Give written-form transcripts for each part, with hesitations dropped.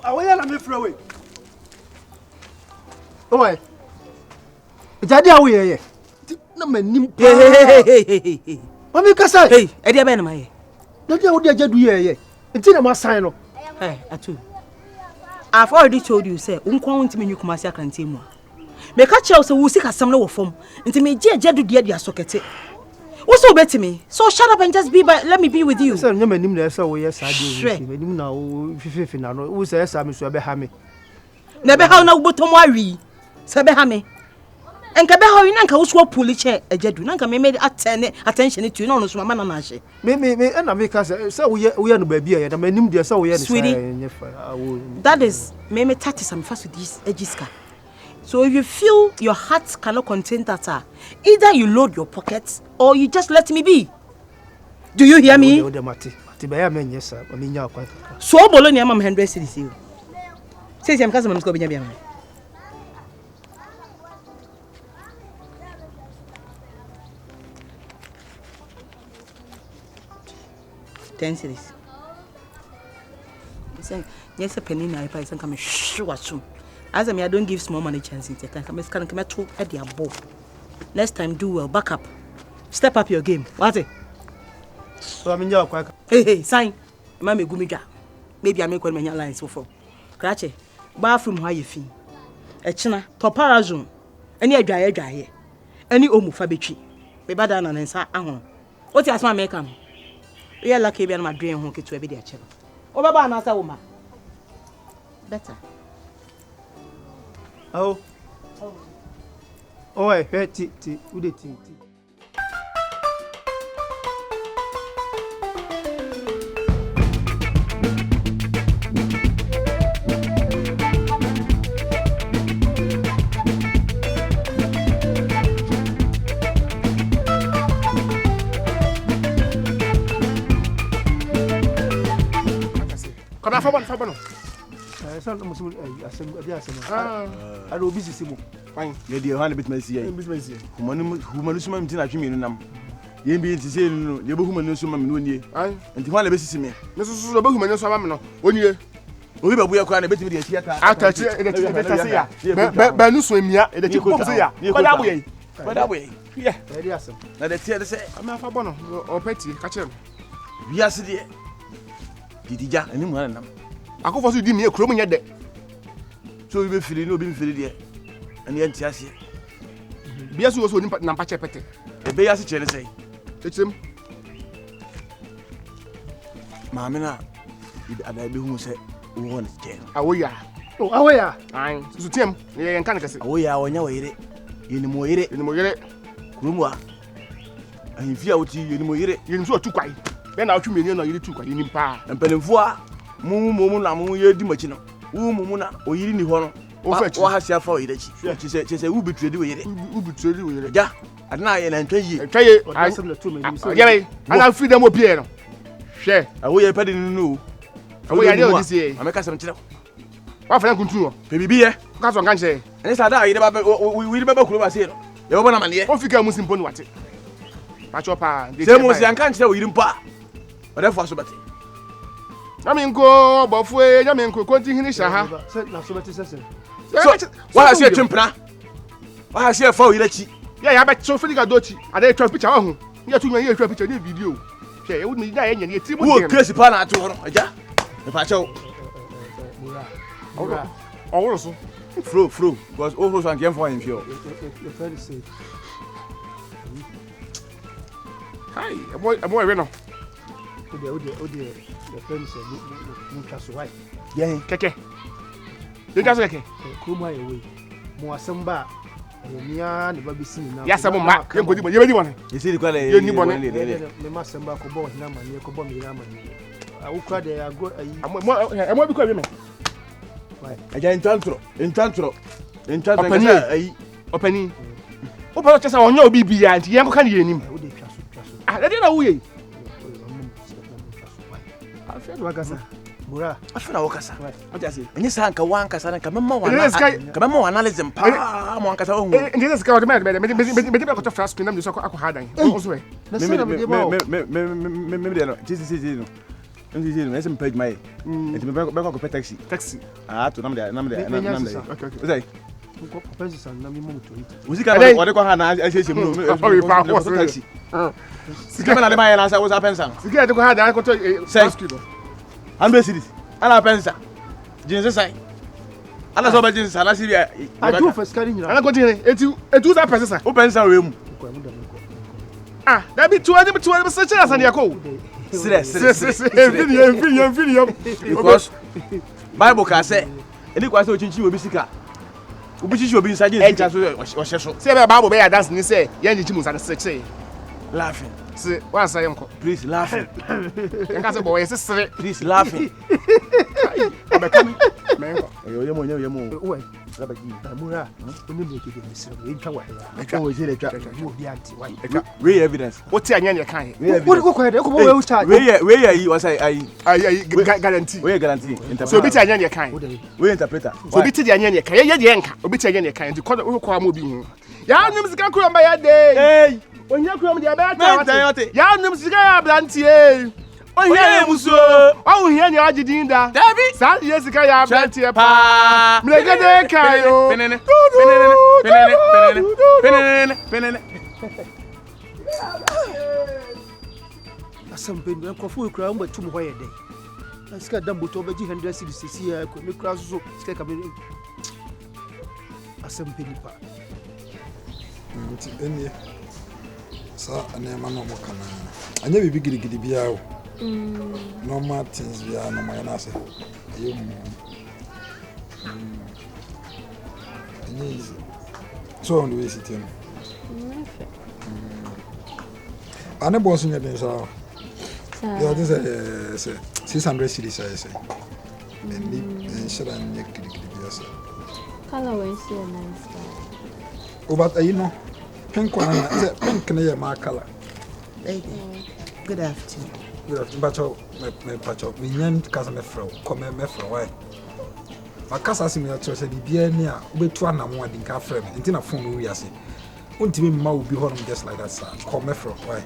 Awo Yaa na me frɛ we. Oi. Jadi awo ye. Na manim. Hey. Mami kasa. Hey, e dia be na maye. Na dia wo dia jadu ye. Nti na ma sign no. Hey, Atuu. I've already told you say, unkwa ntimi nyu kumasi akrante mu. Me ka che say wo sika sam na wo fom. Nti me je jadu dia sokete. Wo so betimi. So shut up and just be by, let me be with you. Say nya manim na say wo ye sa de. Manim na wo fifi na no. Wo say sa me so be ha me. Na be ha na wo botom awi. Say be ha me. Enka be ha ina nka wo so puli che ejadu. Na nka me made attention to you no so mama na hye. Me na me ka say wo ye no ba bi ya na manim de say wo ye ni say. That is me 30 some fast with this ejiska. So if you feel your heart cannot contain that, either you load your pockets or you just let me be. Do you hear me? So bolo ni amam 100 cedis. Say I'm cousin go binya biya. 10 cedis. Yes, a penny na ipa isan come sure soon. As I don't give small money chances. I can come to at the above. Next time do well, back up. Step up your game. What it? So I'm in your quack. Hey, sign. Mammy Gumija. Maybe I make one many lines so far. Cratchy. Bathroom how you feel. A china, toparazum. Any dry here. Any omu fabici. Be bad and answer. What is my make come? We are lucky and my dream won't get to every day. Oh, Baba, another woman. Better. Oh. Oh, I heard tea. Who did tea? Fabano. Son Muslim, I will be Simo. Fine, lady, 100 bit may see. Humanism did not mean them. You be to say, you humanism, and to one basis me. Mrs. Humanism, 1 year. We are quite a bit of the theatre. I touch it, but no swim yet, and the chicken say, but that way. Yeah, yes. Now the theatre say, I'm a Fabano or Petty, catch him. Yes, dear. Did you just anyone? I go for you, me a crumb yet. So you will feel no being filled here. And the enthusiast. Bias was only but Nampache Petty. The Bayas say. It's him. Mamma, and I be who said, who wants jail. Awo Yaa. Oh, Awo Yaa. I'm to Tim, and can't say, Awo Yaa, when you eat it. You know, eat it, and more it. Grumwa. And if you are you know, eat it, you're so too quiet. Then I'll 2 million or you too quiet in pa. And Penfoa. Mumu na mumu ye di machino. Mumu na oyiri ni ho no. O ha sia fa oyire chi. Che se ubi trade we yire. Ubi trade we yire. Ja. Adna ye na ntwa yi. Ntwa ye. Asem na to me. Yebe. Ana freedom opie no. Hwe. Awo ye pedi nu. Awo ye dey odisi ye. Ameka sem kire. Wa fa kuntu no. Pe bibi ye. Ka so kan che. Ene sa da yire ba we ba kuro ba se no. Ye bo na mane ye. O fika musim pon wate. Pa chopa. Se mo si an kan kire o yiri mpa. Ode fo so bate. Go, Bofwe, Yaminko, continue Shaha. So, why has your chimpra? Why has your four lechi? Yeah, I bet so Filiga Dochi, and they try to picture on. You have to make a picture of video. Say, it wouldn't die any team. Who crazy pana to her? Ja, if I show. Also, through, was almost on game for him. Your friend said, hi, a boy, Reno. Oh dear. The friend said, Mukas wife. Yeah, Keke. You just like come my way. Moasamba, Mia, the baby seen now. Yes, I'm a mark. You want you see the quality. You need one. The master back of both Nama, Yakobo. I will cry there. I'm what become women. I can't intantro. Opening. Open just on your BB and Yanko can hear him. I didn't know we. Wakasa Bura afuna wakasa onyesa anka wankasa na kama mwa analyze mpa mwa ankasa ohu ngeze sika wode me ko to fast screen na me so akọ hadan ozo e me no jesus no Nti say me say me page my. Nti me be ko taxi. Taxi. Ah to nam de. Okay. Say. Ko pensa na me mo to. Usika o de ko ha na ahyehyem no. Taxi. Sika me na de ma na say wo sa pensa. Sika de ko ha da ko to rescue no. 100 cedis. Ana pensa. Jinse sai. Ana so ba jinse ana si bia. Atuu first carry nyina. Ana ko tin etu za pensa. Wo pensa we mu. Ah, that be 200 such as an yako. Because Bible can say any question ochinchi obi sika. Obi chichi obi inside sika so ohyeso. Say Bible be ya dance ni say ye nyichi mu say laughing. Say one say yemko. Please laughing. Enka say boy say please laughing. Obekami. Menko. Yemo. Owe. Rabagi. Amura. Oni me ke de misira. We twa wa ya. Twa wo jere twa. Wo bi anti wa. We evidence. What ti anya ne kan. Wo ko de ko bo we charge. We yi was I guarantee. We guarantee. So bi ti anya ne kan. We interpreter. So bi ti de anya ne kan. Ye de enka. Obi ti anya ne kan. Nti ko ama obi hu. Ya nim sika kuro mba ya de. Hey. Onya kuro mba ya ba ta. Ya nim sika ya blantie. Ohia muso. Ohia ni agidin da. David. Sa ye sika ya blantie pa. Melegede kayo. Penene. Asampen nkofo ekura mba tum ho ye de. Na sika dambo to beji 100 cedis sisi ya ko me kura so sika ka me. Asampen pa. Nti enie. Sa anema no mo kana. Anya bibi gidigidi bia o. Normal things bia no my na say. Easy. So on the way sit him. Ane boss nya den sa. Yeah, this is 600 cedis I say. And should I make gidigidi say. Color we see nice. Oh, but you know, pink one is pink na my color. Good afternoon. Good afternoon. But me nyan kasa me fro, come me fro why? My kasa si me to say the bia ni a obetu anamo adi nka frame. Nti na phone we ase. Untimi mma obi honum just like that sir. Come me fro why?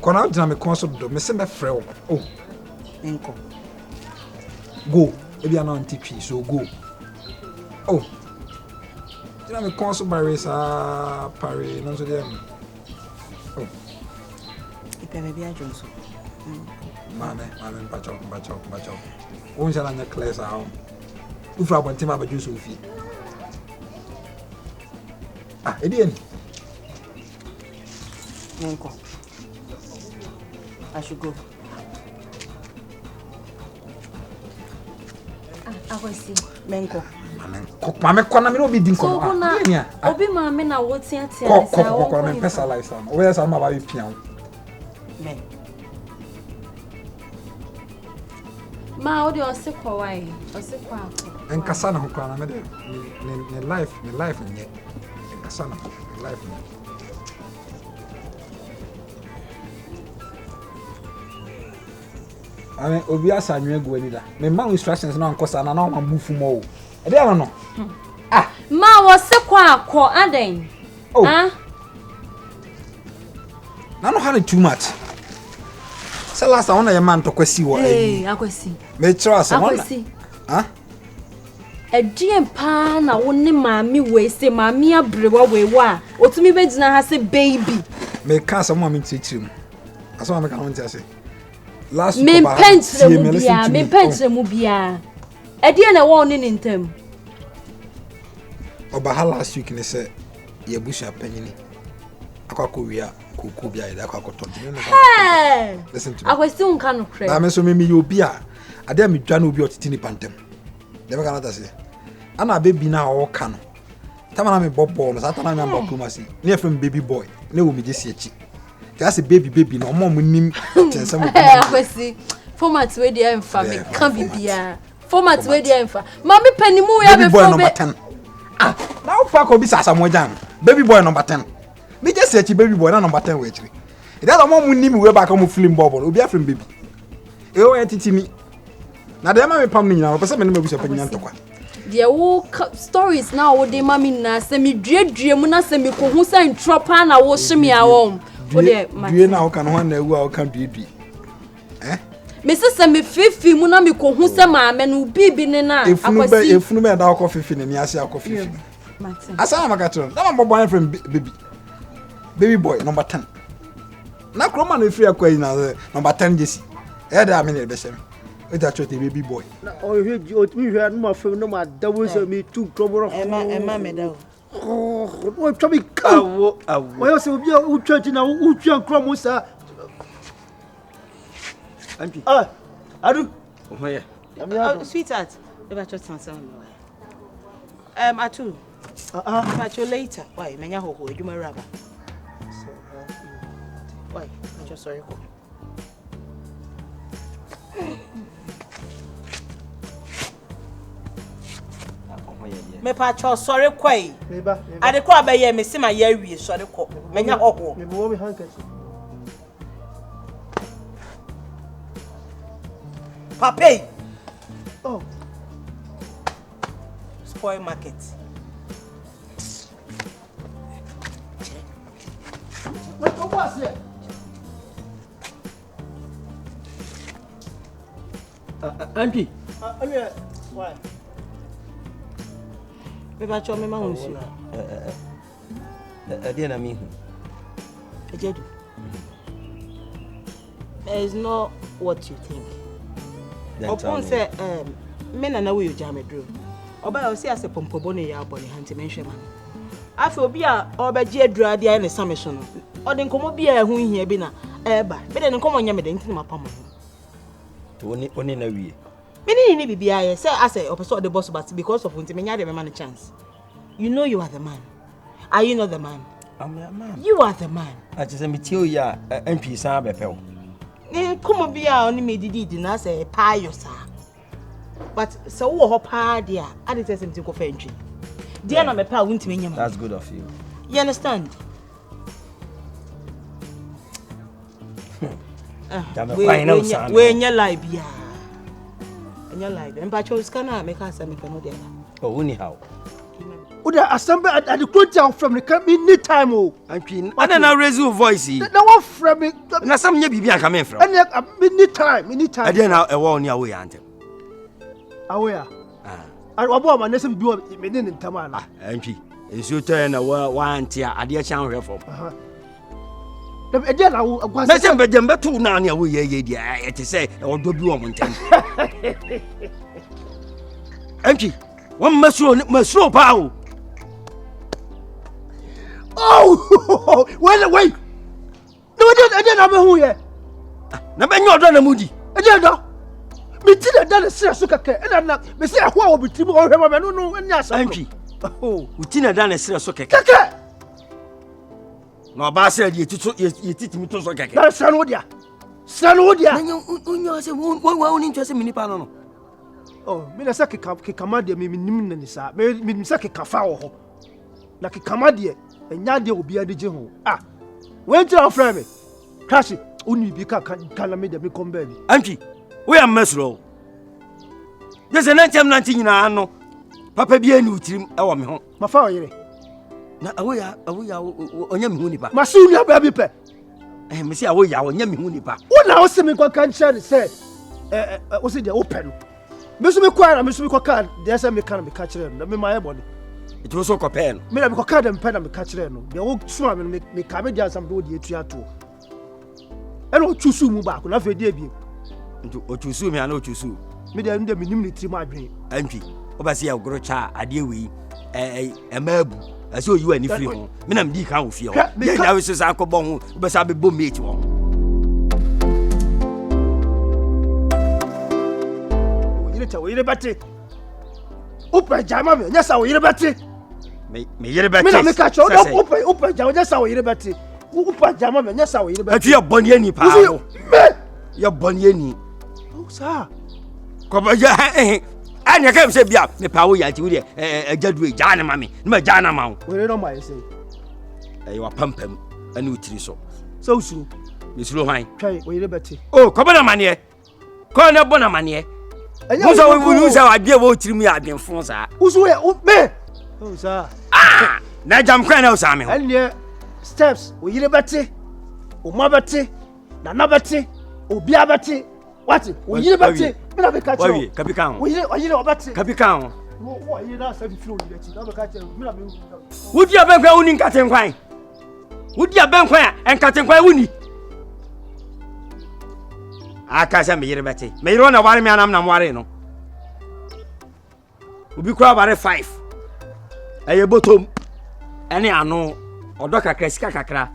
Kona dina me kon so do me se me fro. Oh. Enko. Go. Ebi ana anti twi so go. Oh. Dina me kon so barisa pare no so dem. Oh. Baby Johnson. Mane, bacho. Won shall anya class out. Ufra bonti ma baju Sophie. Ah, edien. Enko. I should go. I will see. Menko. Mame kona me no be din kono. Obi mame na wotia tia ko me pesa life sam. O yes am ba be pian. Men. Ma odi osikwa wai. Osikwa akọ. Enkasa na ho kwa na me de ne life nye. Enkasa na life nye. Ame obi asa anwe gu ani da. Me ma instructions na nkosa na na ma bufu mo o. E dey no. Ah, ma wosikwa akọ aden. Oh. Ah. Na no have too much. Say last time na man to kwesi wo. Eh, akwesi. Me try say one. Ah? Edien pa na wo ne maami we say maami abrewa we wa. Otumi be gina ha say baby. Me can some mama teachim. Aso me can want to say. Last me pentre mu bia. Edien na wo ne ntem. Oba last week ni say ye busha panyini. Akwako wia kuku bia ida akwako hey! Listen to me. Akwesi unka no kre. Na me so me yo bia. Ade me dwa na obi otitini pantem. Dem ka na say. Ana baby na o ka no. Tama na me bobo no satana me amba kumasi. Na efem baby boy. Na wo me jesi echi. Just baby no mo nim tensam obi. Akwesi. Format we dey emfa me kan bibia. Format we dey emfa. Mami panimu ya be for be. Ah, na o fa ko bi sasa mo jan. Baby boy number 10. Me just say baby boy na number 10 we actually. It does mo nim we back mo film bubble. Obi afrem baby. E o entity me. Na dem ma me pam ni nyina, pese me na mabusa panyina ntokwa. There wo stories now wo dey mami na se me duedue mu na se me ko hu say ntropa na wo hye me awom. Wo dey due na wo kan ho na ewu a wo kan duedue. Me say me fifi mu na me ko hu se maame no bibi ne na akwasi efunu be da akọ fifi ne ase akọ fifi asa ma katro na ma boy friend baby boy number 10 na kroma no free akwa na number 10 jesi e da me ne be sem e da chote baby boy na o he mi hwe no ma fam no ma dawo se me tu kromoro Emma me da o twa mi ka wo yo se obi o twa ti na o twa kromo sa Auntie. Adu. Oh yeah. Sweetheart, if I just answer Atuu. If I show later. Why? Menya ho ho. You my rubber. Why? I'm just sorry. Me pa cho sorry kwai. Ade ko abaye me se ma ya wie sorry ko. Menya ho ho. Me bo me handkerchief. Pape. Oh. Spoil market. What was it? Auntie. Why? Me ba cho me ma hunsu. Diana me hu. Ejedu. It's not what you think. Upon say men na we you jam edru. Oba o si ase pompobo ne ya abone hanti menhwe man. Afi obi a obaji edru ade ya ne sameso no. Ode nkomo bi a hu hia bi na eba. Be de nkomo nya me de ntini mapam ho. Oni na wie. Me ni bibia ye say ase opeso the boss but because of ntimi nya de me man chance. You know you are the man. Are you not the man? I'm a man. You are the man. I just am tell ya MP san be pew. Come be a only me did na say pa yosa. But so wo pa dia, I did say something go fentry. Diana me pa wuntimi nya man. That's good of you. You understand? We nya lie bia. Nya lie. Empa cho scanner make us make no dia. Oh, anyhow. Uda assemble at the close down from the company any time oh. I na raise your voice. Na one from me. Na some nya bibia come in from. Any time. I dey na e wo ni Awo Yaa antem. Awo Yaa. I wabo ma nesem bi me ne ntama na. MP. Enso tell na wa antia ade a chan hwe from. Na e dey na wo agwa. Na sem be dem betu na ne Awo Yaa ye dia e te say e odo bi wo mo ntem. MP. One masuro pa o. Oh, wait. No, I didn't who here. Na be nyodo na mudi. I didn't. Me did that serious keke. And na me say ahwa obi timu o hwe ma no nya asam. MP. Oh, utina da na serious keke. Keke. Na ba say ye titimi to so keke. Na sanu dia. Sanu dia. Na unyo say wo ni ntwese minipa no no. Oh, me na say kekama dia me nim na ni sa. Me say kekafa wo ho. Na kekama dia enya dia obi adije ho. When you friend me. Crash. Uni bi ka me de me come baby. MP. We am mesro. Yes, na ntem na nyina no. Papa bi ani utirim e wo me ho. Mafa oyere. Na Awo Yaa onya me hu nipa. Masu nya ba bi pe. Me say Awo Yaa onya me hu nipa. Una o se me kwa kan share say o se dia open. Me so me kwa na me so me kwa kan dey say me kan me ka kire no. Me my body. It was so compare no. Me na me kwa dem pe na me ka kire no. Dey wo suma me ka me dia sam do dey etu ato. E no chusu mu ba ko na fe dey bi. Nto ochusu me ana ochusu. Me dey ndem nim ni tiri ma adwen. MP. Obasi ya ogoro cha ade wi emabu. Ase oyi ani free ho. Me na mdi kan wo fie ho. Ye nya we so sa akobọ ho. Obasa be bom mate ho. Oyire bati. Opa jama me nyasa oyire bati. Me yire bati. Me na me ka cho opa jama nyasa oyire bati. Opa jama me nyasa oyire bati. Atu ya boni ani pa ho. Me ya boni ani. Osaa. Ko ba ya anya ka se bia me pa Awo Yaa ti wo de ajadu jana ma me. Na jana ma wo. We no my say. Wa pampam ani utiri so. So usuru. Me suro han. Twai oyire bati. Oh, ko bona mane. Ko na bona mane. Musa we say adie wo utiri mu ya adwenfo sa. Usu we me. Osaa. Na jam kwan na Osaa me ho. Anye steps oyire bati. O ma bati. Na na bati. Obi abati. What? We hear about it. Me na be catch you. Why? Kapikan. We hear about it. Kapikan. What hear that say flow you let. Na be catch you. Me na be. Would you ben kwa uni nkaten kwan? Would you ben kwa nkaten kwan uni? Akasa me yire beti. Me yire na ware me anam na ware no. Obi kura ware 5. Eye botom. Ene ano odo kakra sika kakra.